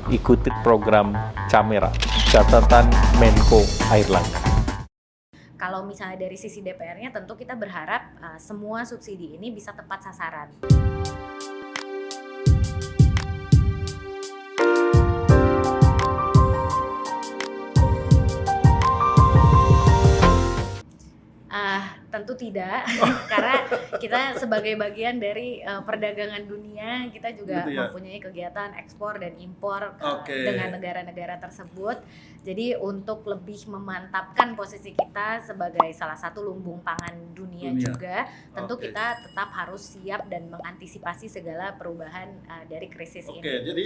ikuti program Camera, catatan Menko Airlangga. Kalau misalnya dari sisi DPR-nya tentu kita berharap semua subsidi ini bisa tepat sasaran. Tentu tidak, karena kita sebagai bagian dari perdagangan dunia, kita juga mempunyai kegiatan ekspor dan impor dengan negara-negara tersebut. Jadi untuk lebih memantapkan posisi kita sebagai salah satu lumbung pangan dunia. Juga, tentu kita tetap harus siap dan mengantisipasi segala perubahan dari krisis ini. Jadi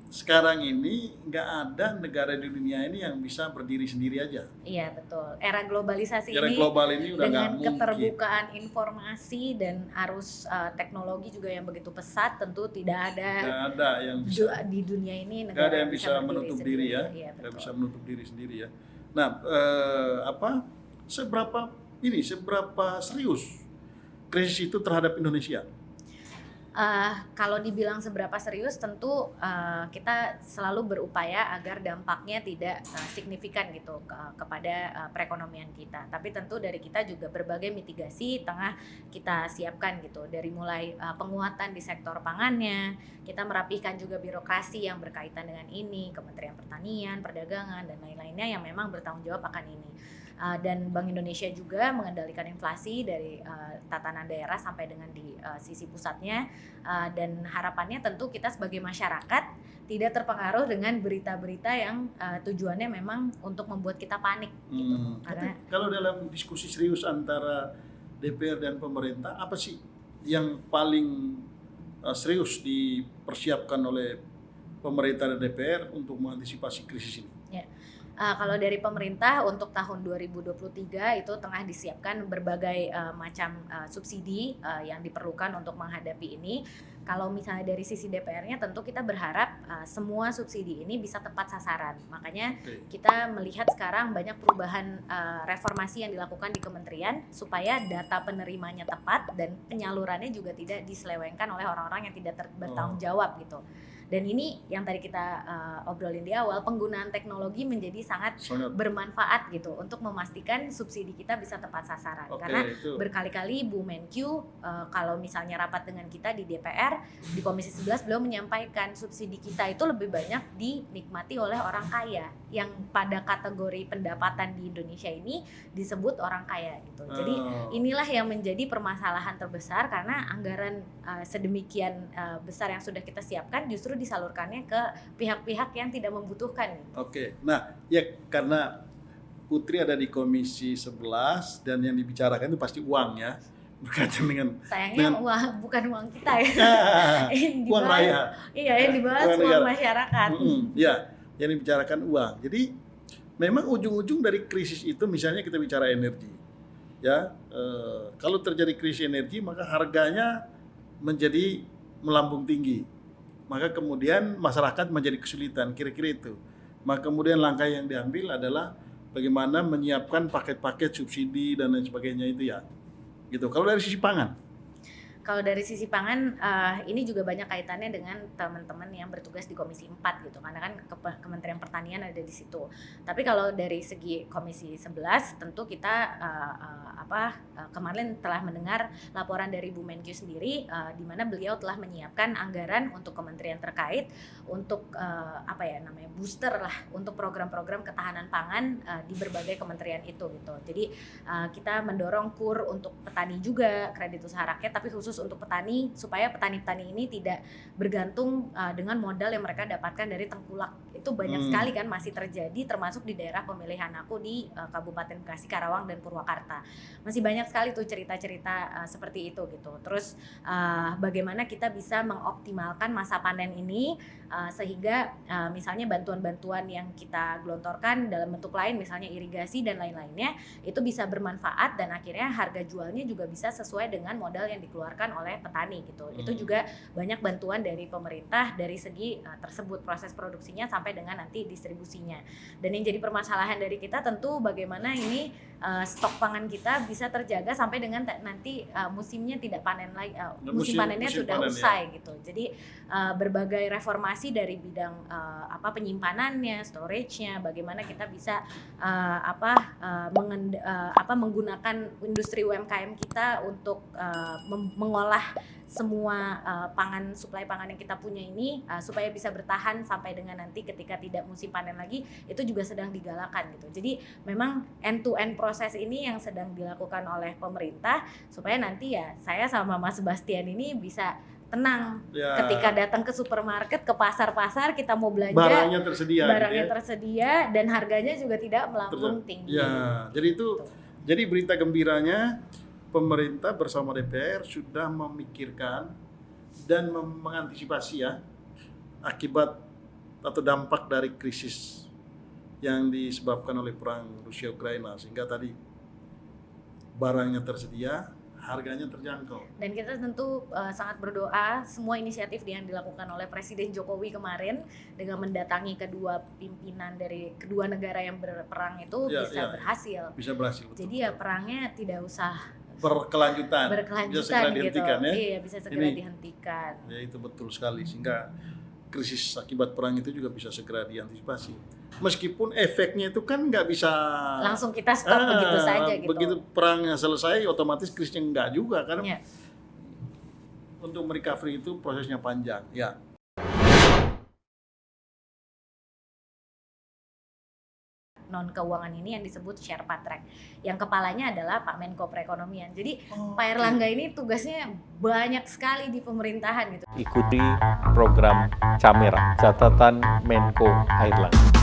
sekarang ini nggak ada negara di dunia ini yang bisa berdiri sendiri aja. Iya, betul. Era globalisasi global ini udah dengan keterbukaan informasi dan arus teknologi juga yang begitu pesat, tentu tidak ada yang bisa di dunia ini negara yang bisa menutup diri ya. Nggak bisa menutup diri sendiri ya. Nah, seberapa serius krisis itu terhadap Indonesia? Kalau dibilang seberapa serius, tentu kita selalu berupaya agar dampaknya tidak signifikan gitu kepada perekonomian kita. Tapi tentu dari kita juga berbagai mitigasi tengah kita siapkan gitu. Dari mulai penguatan di sektor pangannya, kita merapikan juga birokrasi yang berkaitan dengan ini, Kementerian Pertanian, Perdagangan, dan lain-lainnya yang memang bertanggung jawab akan ini. Dan Bank Indonesia juga mengendalikan inflasi dari tatanan daerah sampai dengan di sisi pusatnya, dan harapannya tentu kita sebagai masyarakat tidak terpengaruh dengan berita-berita yang tujuannya memang untuk membuat kita panik gitu. Karena kalau dalam diskusi serius antara DPR dan pemerintah, apa sih yang paling serius dipersiapkan oleh pemerintah dan DPR untuk mengantisipasi krisis ini? Kalau dari pemerintah untuk tahun 2023 itu tengah disiapkan berbagai macam subsidi yang diperlukan untuk menghadapi ini. Kalau misalnya dari sisi DPR-nya tentu kita berharap semua subsidi ini bisa tepat sasaran. Makanya kita melihat sekarang banyak perubahan reformasi yang dilakukan di kementerian supaya data penerimanya tepat dan penyalurannya juga tidak diselewengkan oleh orang-orang yang tidak bertanggung jawab gitu. Dan ini yang tadi kita obrolin di awal, penggunaan teknologi menjadi sangat bermanfaat gitu untuk memastikan subsidi kita bisa tepat sasaran. Karena berkali-kali Bu Menkyu kalau misalnya rapat dengan kita di DPR, di Komisi 11 beliau menyampaikan subsidi kita itu lebih banyak dinikmati oleh orang kaya yang pada kategori pendapatan di Indonesia ini disebut orang kaya gitu. Jadi inilah yang menjadi permasalahan terbesar karena anggaran sedemikian besar yang sudah kita siapkan justru disalurkannya ke pihak-pihak yang tidak membutuhkan. Nah ya karena Putri ada di Komisi 11 dan yang dibicarakan itu pasti uang ya, berkaitan dengan sayangnya uang bukan uang kita ya. Uang raya. Iya, yang dibahas uang masyarakat. Ya, yang dibicarakan uang. Jadi memang ujung-ujung dari krisis itu misalnya kita bicara energi. Ya, kalau terjadi krisis energi maka harganya menjadi melambung tinggi. Maka kemudian masyarakat menjadi kesulitan, kira-kira itu. Maka kemudian langkah yang diambil adalah bagaimana menyiapkan paket-paket subsidi dan lain sebagainya itu ya. Gitu. Kalau dari sisi pangan? Kalau dari sisi pangan, ini juga banyak kaitannya dengan teman-teman yang bertugas di Komisi 4 gitu, karena kan Kementerian Pertanian ada di situ. Tapi kalau dari segi Komisi 11, tentu kita kemarin telah mendengar laporan dari Bu Menkyu sendiri, di mana beliau telah menyiapkan anggaran untuk kementerian terkait untuk booster lah untuk program-program ketahanan pangan di berbagai kementerian itu gitu. Jadi kita mendorong KUR untuk petani juga, kredit usaha rakyat, tapi khusus untuk petani supaya petani-petani ini tidak bergantung dengan modal yang mereka dapatkan dari tengkulak. Itu banyak sekali kan masih terjadi, termasuk di daerah pemilihan aku di Kabupaten Bekasi, Karawang, dan Purwakarta. Masih banyak sekali tuh cerita-cerita seperti itu gitu. Terus bagaimana kita bisa mengoptimalkan masa panen ini sehingga misalnya bantuan-bantuan yang kita gelontorkan dalam bentuk lain, misalnya irigasi dan lain-lainnya, itu bisa bermanfaat dan akhirnya harga jualnya juga bisa sesuai dengan modal yang dikeluarkan dilakukan oleh petani gitu. Itu juga banyak bantuan dari pemerintah dari segi tersebut, proses produksinya sampai dengan nanti distribusinya. Dan yang jadi permasalahan dari kita tentu bagaimana ini stok pangan kita bisa terjaga sampai dengan nanti musimnya tidak panen lagi, musim panennya sudah panen, usai gitu. Jadi berbagai reformasi dari bidang penyimpanannya, storage-nya, bagaimana kita bisa menggunakan industri UMKM kita untuk mengolah semua suplai pangan yang kita punya ini supaya bisa bertahan sampai dengan nanti ketika tidak musim panen lagi, itu juga sedang digalakan gitu. Jadi memang end to end proses ini yang sedang dilakukan oleh pemerintah supaya nanti ya saya sama Mas Sebastian ini bisa tenang ketika datang ke supermarket, ke pasar-pasar, kita mau belanja barangnya tersedia, tersedia dan harganya juga tidak melambung tinggi. Ya, jadi itu jadi berita gembiranya pemerintah bersama DPR sudah memikirkan dan mengantisipasi ya akibat atau dampak dari krisis yang disebabkan oleh perang Rusia Ukraina, sehingga tadi barangnya tersedia, harganya terjangkau. Dan kita tentu sangat berdoa semua inisiatif yang dilakukan oleh Presiden Jokowi kemarin dengan mendatangi kedua pimpinan dari kedua negara yang berperang itu berhasil. Bisa berhasil. Betul, jadi ya perangnya tidak usah berkelanjutan bisa segera dihentikan gitu. Ya. Iya, bisa segera dihentikan. Ya, itu betul sekali, sehingga krisis akibat perang itu juga bisa segera diantisipasi. Meskipun efeknya itu kan nggak bisa langsung kita stop begitu saja gitu. Begitu perangnya selesai otomatis krisisnya nggak juga, karena untuk merecovery itu prosesnya panjang. Ya. Non keuangan ini yang disebut Sherpa Track, yang kepalanya adalah Pak Menko Perekonomian. Jadi Pak Airlangga ini tugasnya banyak sekali di pemerintahan gitu. Ikuti program Camera, catatan Menko Airlangga.